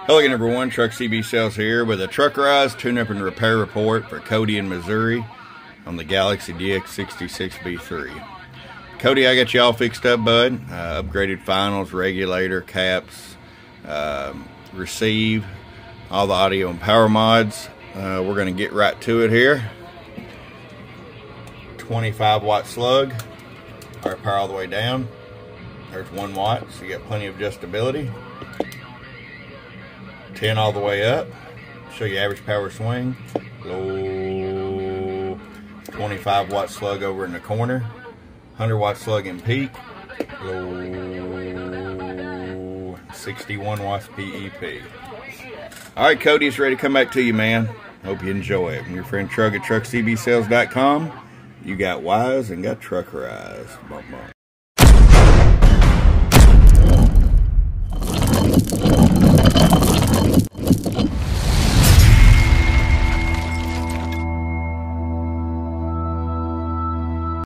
Hello again everyone, Truck CB Sales here with a Truckerized tune-up and repair report for Codey in Missouri on the Galaxy DX66B3. Codey, I got you all fixed up, bud. Upgraded finals, regulator, caps, receive, all the audio and power mods. We're going to get right to it here. 25 watt slug, power all the way down. There's 1 watt, so you got plenty of adjustability. 10 all the way up, show you average power swing. Low 25 watt slug over in the corner, 100 watt slug in peak, low 61 watts PEP. Alright, Codey's ready to come back to you, man. Hope you enjoy it. I'm your friend Truck at truckcbsales.com. You got wise and got truckerized. Bump, bump.